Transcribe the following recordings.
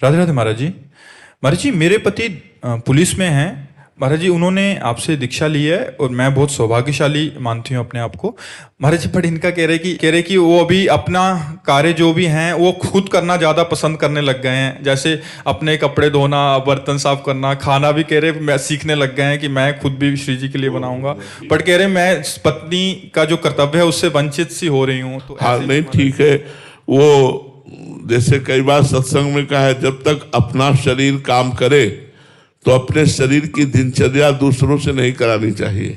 राधे राधे महाराज जी। महाराज जी, मेरे पति पुलिस में हैं। महाराज जी, उन्होंने आपसे दीक्षा ली है और मैं बहुत सौभाग्यशाली मानती हूँ अपने आप को। महाराज जी, पर इनका कह रहे कि वो अभी अपना कार्य जो भी हैं वो खुद करना ज़्यादा पसंद करने लग गए हैं। जैसे अपने कपड़े धोना, बर्तन साफ करना, खाना भी कह रहे मैं सीखने लग गए हैं कि मैं खुद भी श्री जी के लिए बनाऊंगा। बट कह रहे मैं पत्नी का जो कर्तव्य है उससे वंचित सी हो रही हूँ। तो हाँ, नहीं ठीक है। वो जैसे कई बार सत्संग में कहा है, जब तक अपना शरीर काम करे तो अपने शरीर की दिनचर्या दूसरों से नहीं करानी चाहिए।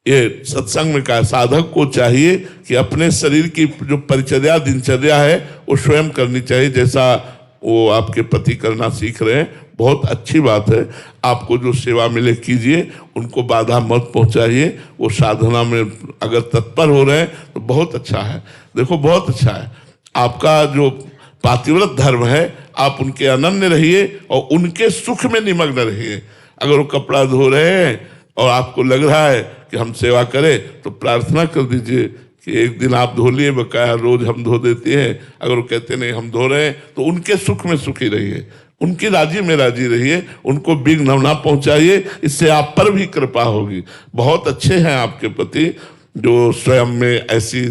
ये सत्संग में कहा, साधक को चाहिए कि अपने शरीर की जो परिचर्या दिनचर्या है वो स्वयं करनी चाहिए, जैसा वो आपके पति करना सीख रहे हैं। बहुत अच्छी बात है। आपको जो सेवा मिले कीजिए, उनको बाधा मत पहुंचाइए। वो साधना में अगर तत्पर हो रहे हैं तो बहुत अच्छा है। देखो, बहुत अच्छा है। आपका जो पातिव्रत धर्म है, आप उनके अनन्य रहिए और उनके सुख में निमग्न रहिए। अगर वो कपड़ा धो रहे हैं और आपको लग रहा है कि हम सेवा करें, तो प्रार्थना कर दीजिए कि एक दिन आप धो लिए, बकाया रोज हम धो देते हैं। अगर वो कहते नहीं हम धो रहे हैं, तो उनके सुख में सुखी रहिए, उनकी राजी में राजी रहिए, उनको विघ्न ना पहुंचाइए। इससे आप पर भी कृपा होगी। बहुत अच्छे हैं आपके पति, जो स्वयं में ऐसी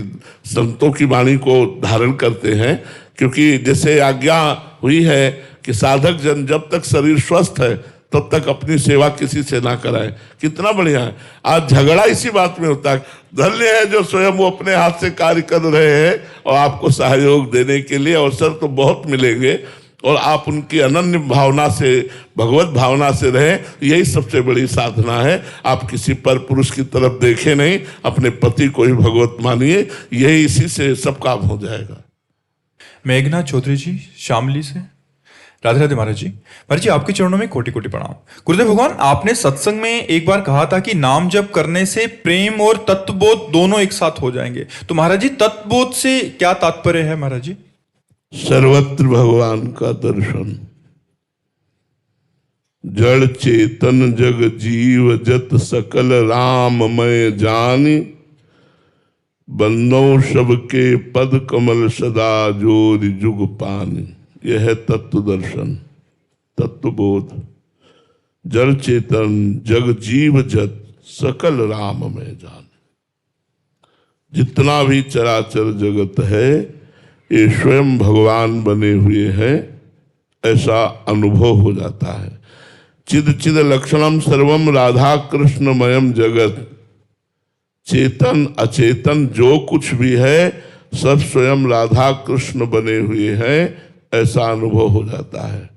संतों की वाणी को धारण करते हैं। क्योंकि जैसे आज्ञा हुई है कि साधक जन जब तक शरीर स्वस्थ है तब तक अपनी सेवा किसी से ना कराए। कितना बढ़िया है। आज झगड़ा इसी बात में होता है। धन्य है जो स्वयं वो अपने हाथ से कार्य कर रहे हैं और आपको सहयोग देने के लिए अवसर तो बहुत मिलेंगे, और आप उनकी अनन्य भावना से, भगवत भावना से रहें। यही सबसे बड़ी साधना है। आप किसी पर पुरुष की तरफ देखें नहीं, अपने पति को ही भगवत मानिए। यही, इसी से सब काम हो जाएगा। मेघना चौधरी जी, शामली से। राधे राधे महाराज जी। महाराज जी, आपके चरणों में कोटि कोटि प्रणाम। गुरुदेव भगवान, आपने सत्संग में एक बार कहा था कि नाम जप करने से प्रेम और तत्वबोध दोनों एक साथ हो जाएंगे। तो महाराज जी, तत्वबोध से क्या तात्पर्य है महाराज जी? सर्वत्र भगवान का दर्शन। जड़ चेतन जग जीव जत सकल राममय जानी, बंदों सबके पद कमल सदा जोर जुग पानी। यह है तत्व दर्शन, तत्वबोध। जड़ चेतन जग जीव जत सकल राममय जानी। जितना भी चराचर जगत है ये स्वयं भगवान बने हुए हैं, ऐसा अनुभव हो जाता है। चिद चिद लक्षणम सर्वम राधा कृष्णमयम जगत। चेतन अचेतन जो कुछ भी है सब स्वयं राधा कृष्ण बने हुए हैं, ऐसा अनुभव हो जाता है।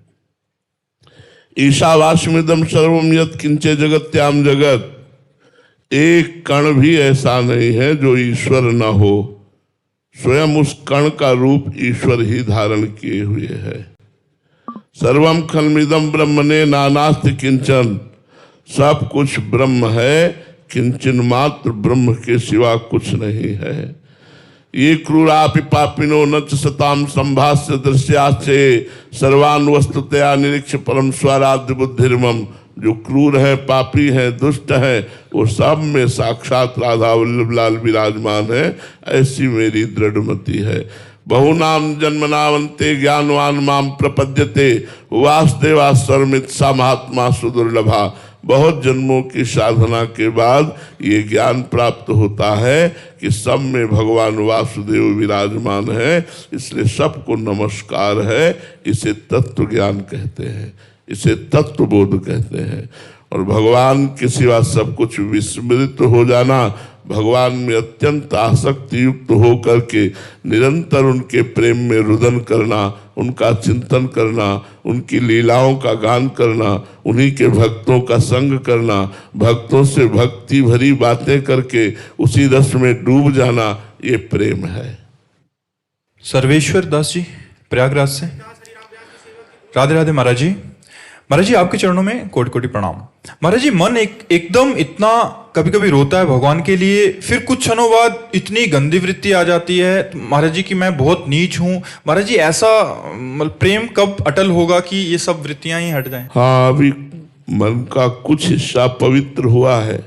ईशावास्यमिदं सर्वम यत् किंचे जगत्याम जगत। एक कण भी ऐसा नहीं है जो ईश्वर न हो। स्वयं उस कण का रूप ईश्वर ही धारण किए हुए है। सर्वम खलमिदं ब्रह्मणे नानास्ति किंचन। सब कुछ ब्रह्म है, किंचन मात्र ब्रह्म के सिवा कुछ नहीं है। ये क्रूरापि पापिनो न च सताम संभाष्य दृश्याचे सर्वान् वस्तुतया निरीक्ष परम स्वराध्य बुद्धिर्मम। जो क्रूर है, पापी है, दुष्ट है, वो सब में साक्षात राधा वल्लभ लाल विराजमान है। ऐसी मेरी दृढ़मति है। बहुनाम जन्मनावंते ज्ञानवान माम प्रपद्यते वासुदेवा सर्वमित सा महात्मा सुदुर्लभा। बहुत जन्मों की साधना के बाद ये ज्ञान प्राप्त होता है कि सब में भगवान वासुदेव विराजमान है। इसलिए सबको नमस्कार है। इसे तत्व ज्ञान कहते हैं, इसे तत्वबोध कहते हैं। और भगवान के सिवा सब कुछ विस्मृत हो जाना, भगवान में अत्यंत आसक्ति युक्त होकर के निरंतर उनके प्रेम में रुदन करना, उनका चिंतन करना, उनकी लीलाओं का गान करना, उन्हीं के भक्तों का संग करना, भक्तों से भक्ति भरी बातें करके उसी रस में डूब जाना, ये प्रेम है। सर्वेश्वर दास जी, प्रयागराज से। राधे राधे महाराज जी। महाराज जी, आपके चरणों में कोटि कोटि प्रणाम। महाराज जी, मन एकदम इतना कभी कभी रोता है भगवान के लिए, फिर कुछ क्षणों बाद इतनी गंदी वृत्ति आ जाती है महाराज जी कि मैं बहुत नीच हूँ। महाराज जी, ऐसा प्रेम कब अटल होगा कि ये सब वृत्तियां ही हट जाएं? हाँ, अभी मन का कुछ हिस्सा पवित्र हुआ है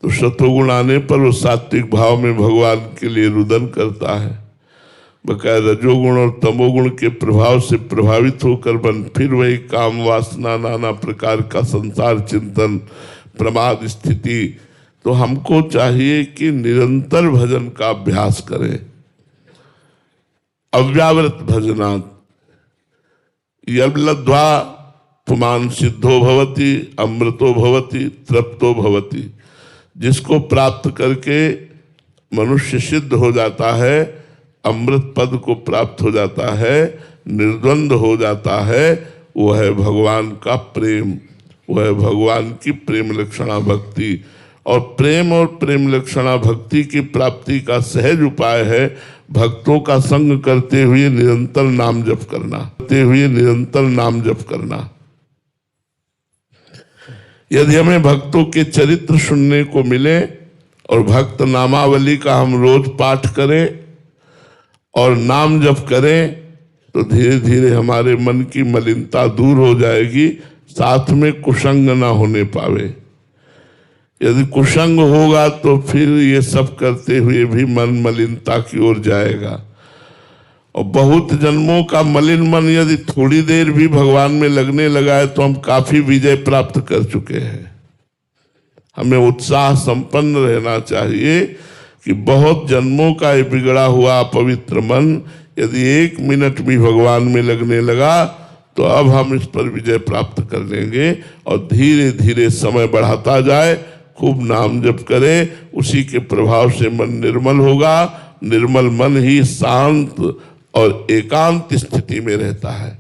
तो सत्वगुण आने पर वो सात्विक भाव में भगवान के लिए रुदन करता है। बकाया रजोगुण और तमोगुण के प्रभाव से प्रभावित होकर मन फिर वही काम वासना, नाना प्रकार का संसार चिंतन, प्रमाद स्थिति। तो हमको चाहिए कि निरंतर भजन का अभ्यास करें। अव्यावृत भजनात् यद्लब्ध्वा पुमान सिद्धो भवति, अमृतो भवति, तृप्तो भवति। जिसको प्राप्त करके मनुष्य सिद्ध हो जाता है, अमृत पद को प्राप्त हो जाता है, निर्द्वंद हो जाता है, वो है भगवान का प्रेम, वो है भगवान की प्रेम लक्षणा भक्ति। और प्रेम लक्षणा भक्ति की प्राप्ति का सहज उपाय है भक्तों का संग करते हुए निरंतर नाम जप करना। यदि हमें भक्तों के चरित्र सुनने को मिले और भक्त नामावली का हम रोज पाठ करें और नाम जप करें, तो धीरे धीरे हमारे मन की मलिनता दूर हो जाएगी, साथ में कुसंग ना होने पावे। यदि कुसंग होगा तो फिर ये सब करते हुए भी मन मलिनता की ओर जाएगा। और बहुत जन्मों का मलिन मन यदि थोड़ी देर भी भगवान में लगने लगा है तो हम काफी विजय प्राप्त कर चुके हैं। हमें उत्साह संपन्न रहना चाहिए कि बहुत जन्मों का ये बिगड़ा हुआ पवित्र मन यदि 1 मिनट भी भगवान में लगने लगा तो अब हम इस पर विजय प्राप्त कर लेंगे। और धीरे धीरे समय बढ़ाता जाए, खूब नाम जप करे, उसी के प्रभाव से मन निर्मल होगा। निर्मल मन ही शांत और एकांत स्थिति में रहता है।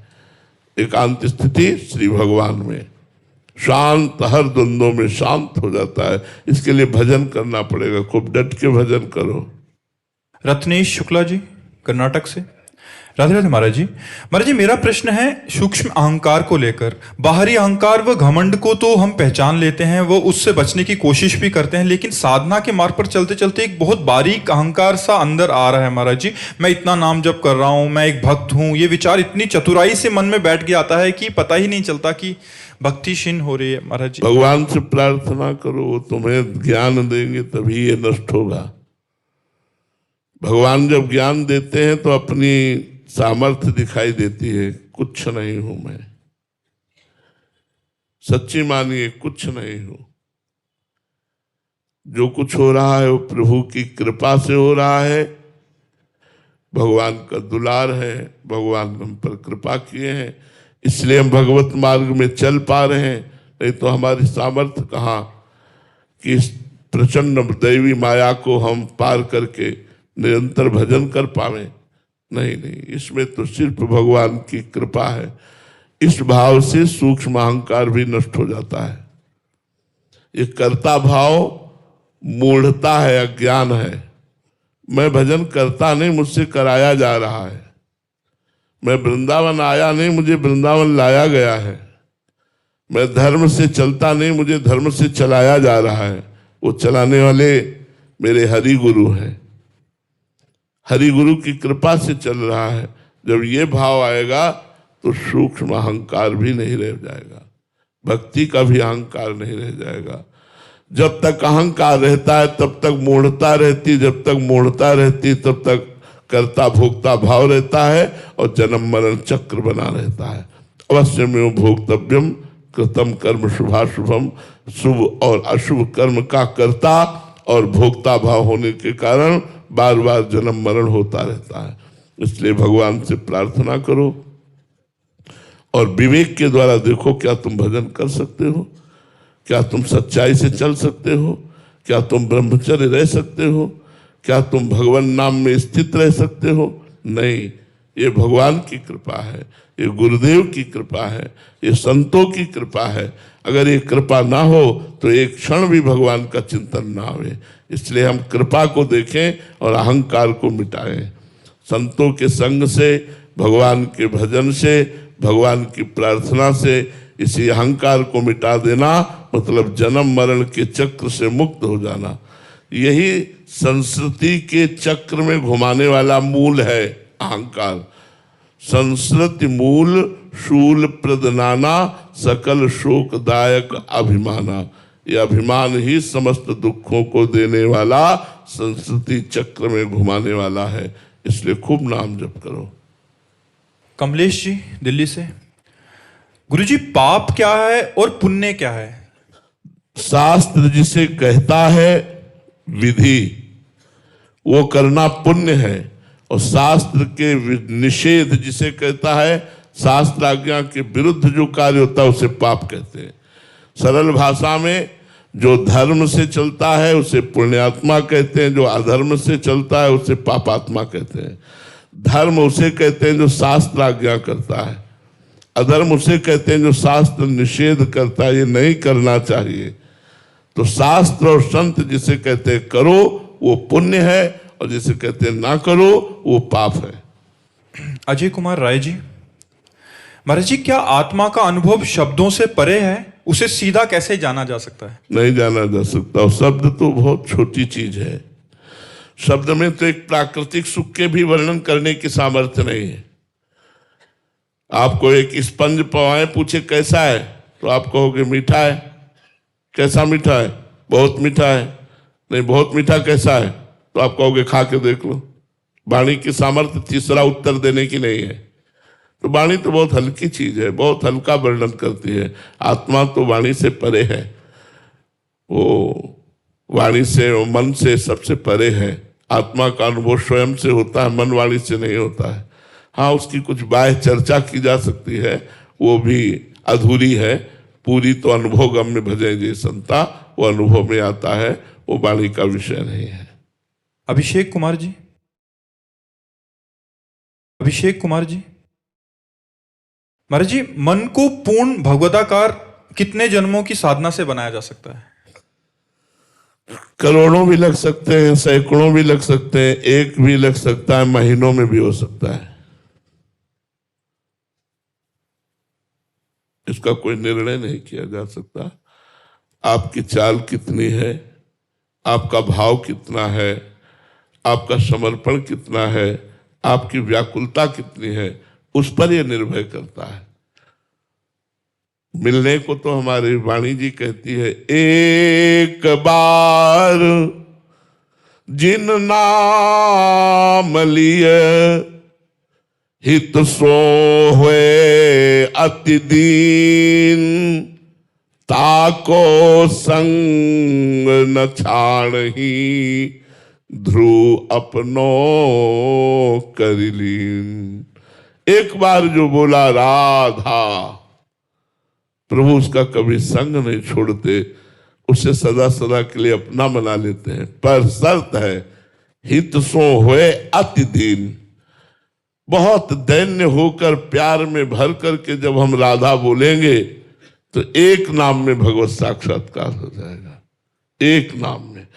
एकांत स्थिति श्री भगवान में, शांत, हर द्वंद्वों में शांत हो जाता है। इसके लिए भजन करना पड़ेगा, खूब डट के भजन करो। रत्नेश शुक्ला जी कर्नाटक से। राधे राधे महाराज जी। महाराज जी, मेरा प्रश्न है सूक्ष्म अहंकार को लेकर। बाहरी अहंकार व घमंड को तो हम पहचान लेते हैं, वो उससे बचने की कोशिश भी करते हैं, लेकिन साधना के मार्ग पर चलते चलते एक बहुत बारीक अहंकार सा अंदर आ रहा है महाराज जी। मैं इतना नाम जप कर रहा हूँ, मैं एक भक्त हूँ, ये विचार इतनी चतुराई से मन में बैठ के आता है कि पता ही नहीं चलता कि भक्ति क्षीण हो रही है महाराज जी। भगवान से प्रार्थना करो, वो तुम्हें ज्ञान देंगे तभी ये नष्ट होगा। भगवान जब ज्ञान देते हैं तो अपनी सामर्थ्य दिखाई देती है, कुछ नहीं हूं मैं। सच्ची मानिए, कुछ नहीं हूं। जो कुछ हो रहा है वो प्रभु की कृपा से हो रहा है, भगवान का दुलार है, भगवान हम पर कृपा किए हैं, इसलिए हम भगवत मार्ग में चल पा रहे हैं। नहीं तो हमारी सामर्थ्य कहाँ कि इस प्रचंड दैवी माया को हम पार करके निरंतर भजन कर पावे। नहीं, इसमें तो सिर्फ भगवान की कृपा है। इस भाव से सूक्ष्म अहंकार भी नष्ट हो जाता है। ये कर्ता भाव मूढ़ता है, अज्ञान है। मैं भजन करता नहीं, मुझसे कराया जा रहा है। मैं वृंदावन आया नहीं, मुझे वृंदावन लाया गया है। मैं धर्म से चलता नहीं, मुझे धर्म से चलाया जा रहा है। वो चलाने वाले मेरे हरि गुरु हैं। हरि गुरु की कृपा से चल रहा है। जब ये भाव आएगा तो सूक्ष्म अहंकार भी नहीं रह जाएगा, भक्ति का भी अहंकार नहीं रह जाएगा। जब तक अहंकार रहता है तब तक मूढ़ता रहती, जब तक मूढ़ता रहती तब तक कर्ता भोक्ता भाव रहता है और जन्म मरण चक्र बना रहता है। अवश्य में भोक्तव्यम कृतम कर्म शुभाशुभम। शुभ और अशुभ कर्म का कर्ता और भोक्ता भाव होने के कारण बार बार जन्म मरण होता रहता है। इसलिए भगवान से प्रार्थना करो और विवेक के द्वारा देखो, क्या तुम भजन कर सकते हो, क्या तुम सच्चाई से चल सकते हो, क्या तुम ब्रह्मचर्य रह सकते हो, क्या तुम भगवान नाम में स्थित रह सकते हो। नहीं, ये भगवान की कृपा है, ये गुरुदेव की कृपा है, ये संतों की कृपा है। अगर ये कृपा ना हो तो एक क्षण भी भगवान का चिंतन ना आवे। इसलिए हम कृपा को देखें और अहंकार को मिटाएं। संतों के संग से, भगवान के भजन से, भगवान की प्रार्थना से इसी अहंकार को मिटा देना मतलब जन्म मरण के चक्र से मुक्त हो जाना। यही संस्कृति के चक्र में घुमाने वाला मूल है अहंकार। संस्कृति मूल शूल प्रदनाना सकल शोकदायक अभिमाना। यह अभिमान ही समस्त दुखों को देने वाला संस्कृति चक्र में घुमाने वाला है। इसलिए खूब नाम जप करो। कमलेश जी दिल्ली से, गुरुजी पाप क्या है और पुण्य क्या है? शास्त्र जिसे कहता है विधि, वो करना पुण्य है, और शास्त्र के निषेध जिसे कहता है, शास्त्र आज्ञा के विरुद्ध जो कार्य होता है उसे पाप कहते हैं। सरल भाषा में जो धर्म से चलता है उसे पुण्यात्मा कहते हैं, जो अधर्म से चलता है उसे पापात्मा कहते हैं। धर्म उसे कहते हैं जो शास्त्र आज्ञा करता है, अधर्म उसे कहते हैं जो शास्त्र निषेध करता है, ये नहीं करना चाहिए। तो शास्त्र और संत जिसे कहते हैं करो वो पुण्य है, और जिसे कहते हैं ना करो वो पाप है। अजय कुमार राय जी, महाराज जी क्या आत्मा का अनुभव शब्दों से परे है? उसे सीधा कैसे जाना जा सकता है? नहीं जाना जा सकता, और शब्द तो बहुत छोटी चीज है। शब्द में तो एक प्राकृतिक सुख के भी वर्णन करने की सामर्थ्य नहीं है। आपको एक स्पंज पवाए पूछे कैसा है, तो आप कहोगे मीठा है। कैसा मीठा है? बहुत मीठा है। नहीं, बहुत मीठा कैसा है? तो आप कहोगे खा के देख लो। वाणी की सामर्थ्य तीसरा उत्तर देने की नहीं है। तो वाणी तो बहुत हल्की चीज है, बहुत हल्का वर्णन करती है। आत्मा तो वाणी से परे है, वो वाणी से और मन से सबसे परे है। आत्मा का अनुभव स्वयं से होता है, मन वाणी से नहीं होता है। हाँ, उसकी कुछ बाह्य चर्चा की जा सकती है, वो भी अधूरी है। पूरी तो अनुभव गम्य भजे जे संता, वो अनुभव में आता है, वो वाणी का विषय नहीं है। अभिषेक कुमार जी, अभिषेक कुमार जी, महाराज जी मन को पूर्ण भगवदाकार कितने जन्मों की साधना से बनाया जा सकता है? करोड़ों भी लग सकते हैं, सैकड़ों भी लग सकते हैं, एक भी लग सकता है, महीनों में भी हो सकता है। इसका कोई निर्णय नहीं किया जा सकता। आपकी चाल कितनी है, आपका भाव कितना है, आपका समर्पण कितना है, आपकी व्याकुलता कितनी है, उस पर यह निर्भर करता है। मिलने को तो हमारी वाणी जी कहती है, एक बार जिन नाम लिए हित सो हुए अति दीन, ताको संग न छाड़ही ध्रुव अपनो करिलीन। एक बार जो बोला राधा, प्रभु उसका कभी संग नहीं छोड़ते, उसे सदा सदा के लिए अपना बना लेते हैं। पर शर्त है हित सो हुए अति दीन। बहुत दैन्य होकर प्यार में भर करके जब हम राधा बोलेंगे तो एक नाम में भगवत साक्षात्कार हो जाएगा, एक नाम में।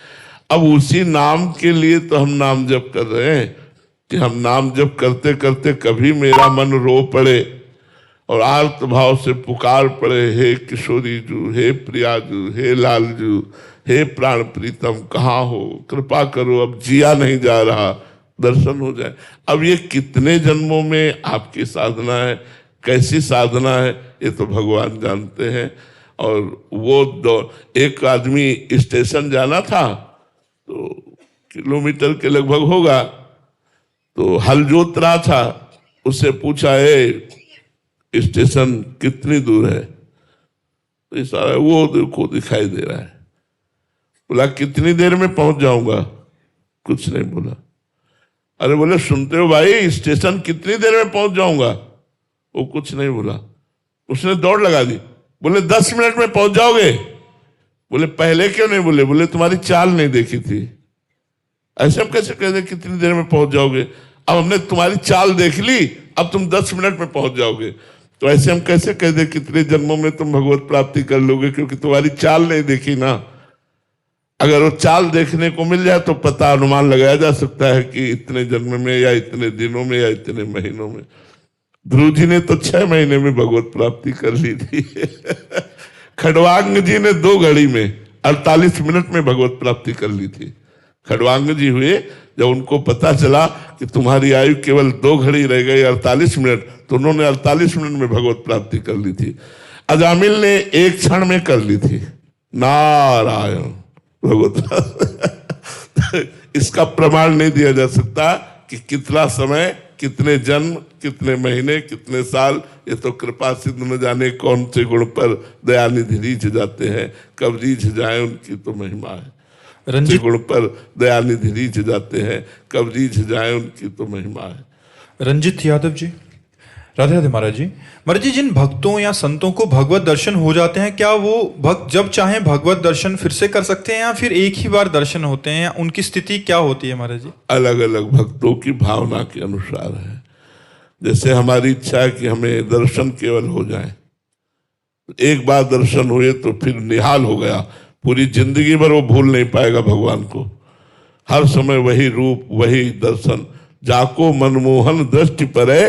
अब उसी नाम के लिए तो हम नाम जप कर रहे हैं कि हम नाम जप करते करते कभी मेरा मन रो पड़े और आर्त भाव से पुकार पड़े, हे किशोरी जू, हे प्रिया जू, हे लाल जू, हे प्राण प्रीतम, कहाँ हो, कृपा करो, अब जिया नहीं जा रहा, दर्शन हो जाए। अब ये कितने जन्मों में आपकी साधना है, कैसी साधना है, ये तो भगवान जानते हैं। और वो एक आदमी स्टेशन जाना था, तो किलोमीटर के लगभग होगा, तो हल जोत रहा था। उससे पूछा, स्टेशन कितनी दूर है? तो इशारा वो देखो दिखाई दे रहा है। बोला कितनी देर में पहुंच जाऊंगा? कुछ नहीं बोला। अरे बोले सुनते हो भाई, स्टेशन कितनी देर में पहुंच जाऊंगा? वो कुछ नहीं बोला। उसने दौड़ लगा दी, बोले 10 मिनट में पहुंच जाओगे। बोले पहले क्यों नहीं बोले? बोले तुम्हारी चाल नहीं देखी थी। ऐसे हम कैसे कह दे कितनी देर में पहुंच जाओगे? अब हमने तुम्हारी चाल देख ली, अब तुम 10 मिनट में पहुंच जाओगे। तो ऐसे हम कैसे कह दे कितने जन्मों में तुम भगवत प्राप्ति कर लोगे, क्योंकि तुम्हारी चाल नहीं देखी ना। अगर वो चाल देखने को मिल जाए तो पता अनुमान लगाया जा सकता है कि इतने जन्म में या इतने दिनों में या इतने महीनों में। ध्रुव जी ने तो 6 महीने में भगवत प्राप्ति कर ली थी। खड़वांग जी ने 2 घड़ी में 48 मिनट में भगवत प्राप्ति कर ली थी। खड़वांग जी हुए, जब उनको पता चला कि तुम्हारी आयु केवल 2 घड़ी रह गई 48 मिनट, तो उन्होंने 48 मिनट में भगवत प्राप्ति कर ली थी। अजामिल ने 1 क्षण में कर ली थी। नारायण भगवत। इसका प्रमाण नहीं दिया जा सकता कि कितना समय, कितने जन्म, कितने महीने, कितने साल, ये तो कृपा सिद्ध न जाने कौन से गुण पर दयानिधि रीझ जाते हैं, कब रीझ जाए उनकी तो महिमा है। से रंजित गुण पर दयानिधि रीझ जाते हैं, कब रीझ जाए उनकी तो महिमा है। रंजित यादव जी, राधे राधे महाराज जी। महाराज जी, जिन भक्तों या संतों को भगवत दर्शन हो जाते हैं, क्या वो भक्त जब चाहें भगवत दर्शन फिर से कर सकते हैं या फिर एक ही बार दर्शन होते हैं, या उनकी स्थिति क्या होती है महाराज जी? अलग अलग भक्तों की भावना के अनुसार है। जैसे हमारी इच्छा है कि हमें दर्शन केवल हो जाए, एक बार दर्शन हुए तो फिर निहाल हो गया, पूरी जिंदगी भर वो भूल नहीं पाएगा भगवान को। हर समय वही रूप, वही दर्शन। जाको मनमोहन दृष्टि परे,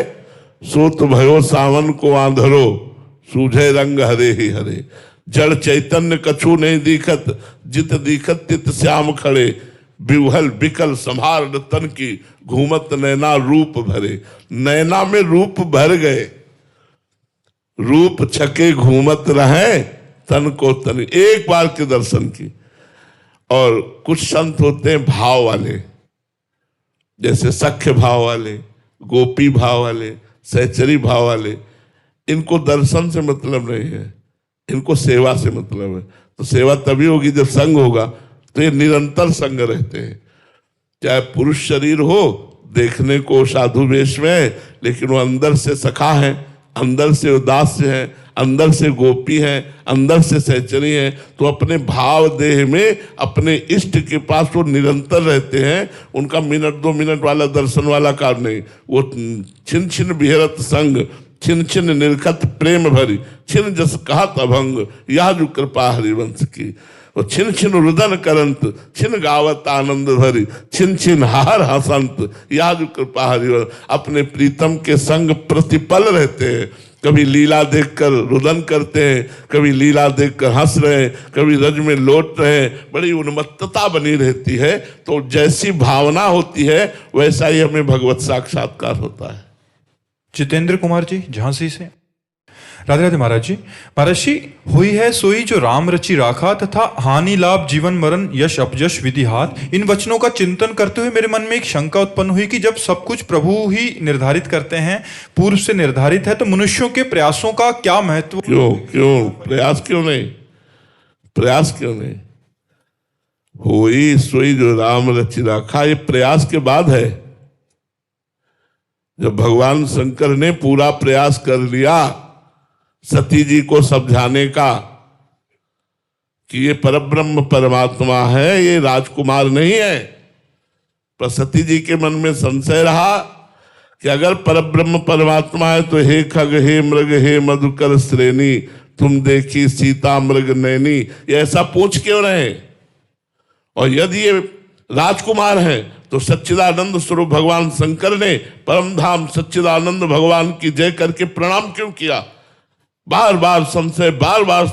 सोत भयो सावन को आंधरो, सूझे रंग हरे ही हरे। जड़ चैतन्य कछु नहीं दिखत, जित दिखत तित श्याम खड़े। बिवहल बिकल संभार तन की, घूमत नैना रूप भरे। नैना में रूप भर गए, रूप छके घूमत रहे, तन को तन। एक बार के दर्शन की। और कुछ संत होते हैं भाव वाले, जैसे सख्य भाव वाले, गोपी भाव वाले, सहचरी भाव वाले। इनको दर्शन से मतलब नहीं है, इनको सेवा से मतलब है। तो सेवा तभी होगी जब संग होगा, तो ये निरंतर संग रहते हैं। चाहे पुरुष शरीर हो, देखने को साधु वेश में है, लेकिन वो अंदर से सखा है, अंदर से उदास्य है, अंदर से गोपी है, अंदर से सहचरी है। तो अपने भाव देह में अपने इष्ट के पास वो निरंतर रहते हैं। उनका मिनट 2 मिनट वाला दर्शन वाला काम नहीं। वो छिन छिन बिहरत संग, छिन छिन निरखत प्रेम भरी। छिन जस कहत अभंग, यह जो कृपा हरिवंश की। वो छिन छिन रुदन करंत, छिन गावत आनंद भरी। छिन छिन हार हसंत, यह जो कृपा हरिवंश। अपने प्रीतम के संग प्रतिपल रहते हैं। कभी लीला देखकर रुदन करते हैं, कभी लीला देखकर हंस रहे हैं, कभी रज में लौट रहे हैं। बड़ी उन्मत्तता बनी रहती है। तो जैसी भावना होती है वैसा ही हमें भगवत साक्षात्कार होता है। जितेंद्र कुमार जी, झांसी से। राधे राधे महाराज जी। महाराज जी, हुई है सोई जो राम रचि राखा, तथा हानि लाभ जीवन मरण यश अपयश विधि हाथ। इन वचनों का चिंतन करते हुए मेरे मन में एक शंका उत्पन्न हुई कि जब सब कुछ प्रभु ही निर्धारित करते हैं, पूर्व से निर्धारित है, तो मनुष्यों के प्रयासों का क्या महत्व? क्यों प्रयास क्यों नहीं? प्रयास क्यों नहीं? हुई सोई जो राम रचि राखा, ये प्रयास के बाद है। जब भगवान शंकर ने पूरा प्रयास कर लिया सती जी को समझाने का कि ये परब्रह्म परमात्मा है, ये राजकुमार नहीं है, पर सती जी के मन में संशय रहा कि अगर परब्रह्म परमात्मा है तो हे खग, हे मृग, हे मधुकर श्रेणी, तुम देखी सीता मृग नैनी। ये ऐसा पूछ क्यों रहे? और यदि ये राजकुमार है तो सच्चिदानंद स्वरूप भगवान शंकर ने परम धाम सच्चिदानंद भगवान की जय करके प्रणाम क्यों किया? बार बार संशय, बार बार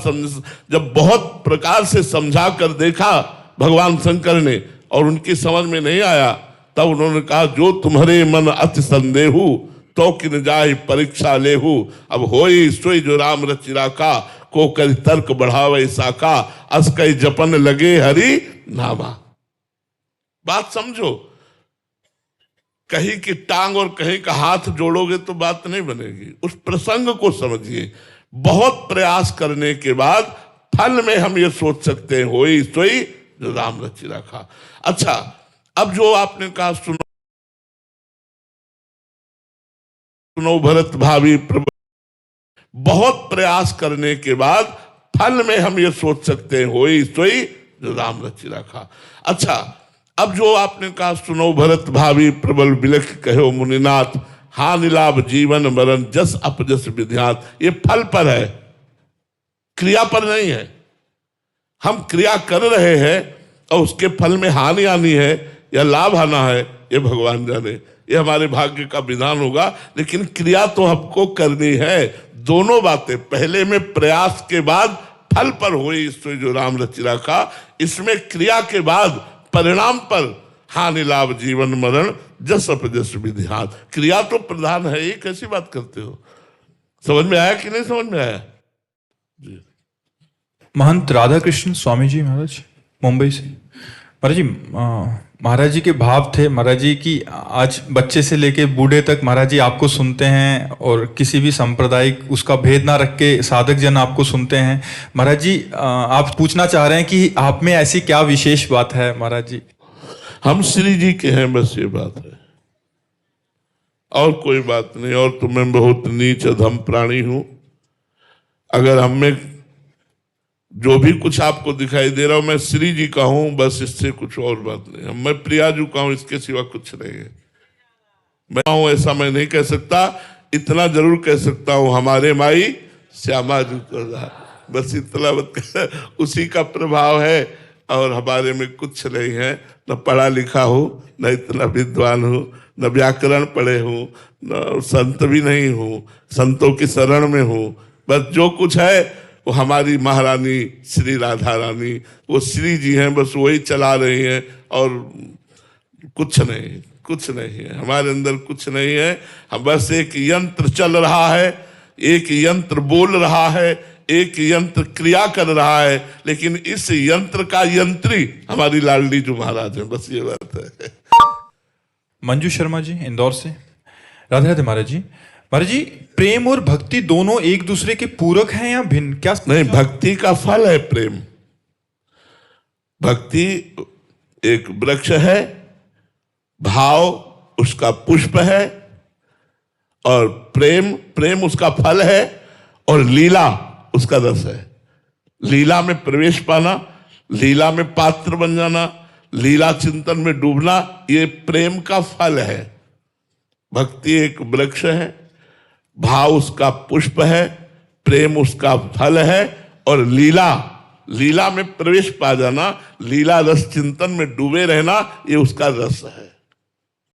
जब बहुत प्रकार से समझा कर देखा भगवान शंकर ने और उनकी समझ में नहीं आया, तब उन्होंने कहा जो तुम्हारे मन अति संदेहु, तो किन जाहि परीक्षा लेहु। अब होई सोई जो राम रचि राखा, को कर तर्क बढ़ावे साका, अस कई जपन लगे हरि नामा। बात समझो, कहीं की टांग और कहीं का हाथ जोड़ोगे तो बात नहीं बनेगी। उस प्रसंग को समझिए। बहुत प्रयास करने के बाद फल में हम ये सोच सकते हैं होई सोई जो राम रचि राखा। अच्छा, अब जो आपने कहा सुनो भरत भावी प्रभु, बहुत प्रयास करने के बाद फल में हम ये सोच सकते हैं होई सोई जो राम रचि राखा। अच्छा, अब जो आपने कहा सुनो भरत भावी प्रबल बिलख कहो मुनिनाथ, हानि लाभ जीवन मरण जस अपजस विध्यात। ये फल पर है, क्रिया पर नहीं है। हम क्रिया कर रहे हैं और उसके फल में हानि आनी है या लाभ आना है, ये भगवान जाने, ये हमारे भाग्य का विधान होगा। लेकिन क्रिया तो हमको करनी है। दोनों बातें, पहले में प्रयास के बाद फल पर हुई इससे जो राम रचि राखा, इसमें क्रिया के बाद परिणाम पर हानि लाभ जीवन मरण जस अपजस विधिहात। क्रिया तो प्रधान है। ये कैसी बात करते हो? समझ में आया कि नहीं समझ में आया? जी। महंत राधा कृष्ण स्वामी जी महाराज, मुंबई से। महाराज जी, महाराज जी के भाव थे महाराज जी की आज बच्चे से लेके बूढ़े तक महाराज जी आपको सुनते हैं और किसी भी सांप्रदायिक उसका भेद ना रख के साधक जन आपको सुनते हैं। महाराज जी आप पूछना चाह रहे हैं कि आप में ऐसी क्या विशेष बात है महाराज जी? हम श्री जी के हैं, बस ये बात है, और कोई बात नहीं। और तो मैं बहुत नीच अधम प्राणी हूं। अगर हम में जो भी कुछ आपको दिखाई दे रहा हूं मैं श्री जी का हूं, बस इससे कुछ और बात नहीं। मैं प्रियाजू का हूं, इसके सिवा कुछ नहीं है। मैं हूं ऐसा मैं नहीं कह सकता, इतना जरूर कह सकता हूं हमारे माई श्यामा जू का, बस इतना उसी का प्रभाव है। और हमारे में कुछ नहीं है, न पढ़ा लिखा हूं, न इतना विद्वान हूं, न व्याकरण पढ़े हूं, न संत भी नहीं हूं, संतों की शरण में हूं। बस जो कुछ है वो हमारी महारानी श्री राधा रानी, वो श्री जी हैं, बस वही चला रही हैं। और कुछ नहीं, कुछ नहीं है हमारे अंदर, कुछ नहीं है। हम बस एक यंत्र चल रहा है, एक यंत्र बोल रहा है, एक यंत्र क्रिया कर रहा है, लेकिन इस यंत्र का यंत्री हमारी लाडली जो महाराज है, बस ये बात है। मंजू शर्मा जी इंदौर से। राधे राधे महाराज जी। महाराज जी प्रेम और भक्ति दोनों एक दूसरे के पूरक हैं या भिन्न? क्या नहीं, भक्ति का फल है प्रेम। भक्ति एक वृक्ष है, भाव उसका पुष्प है, और प्रेम उसका फल है, और लीला उसका रस है। लीला में प्रवेश पाना, लीला में पात्र बन जाना, लीला चिंतन में डूबना, ये प्रेम का फल है। भक्ति एक वृक्ष है, भाव उसका पुष्प है, प्रेम उसका फल है, और लीला में प्रवेश पा जाना, लीला रस चिंतन में डूबे रहना, ये उसका रस है।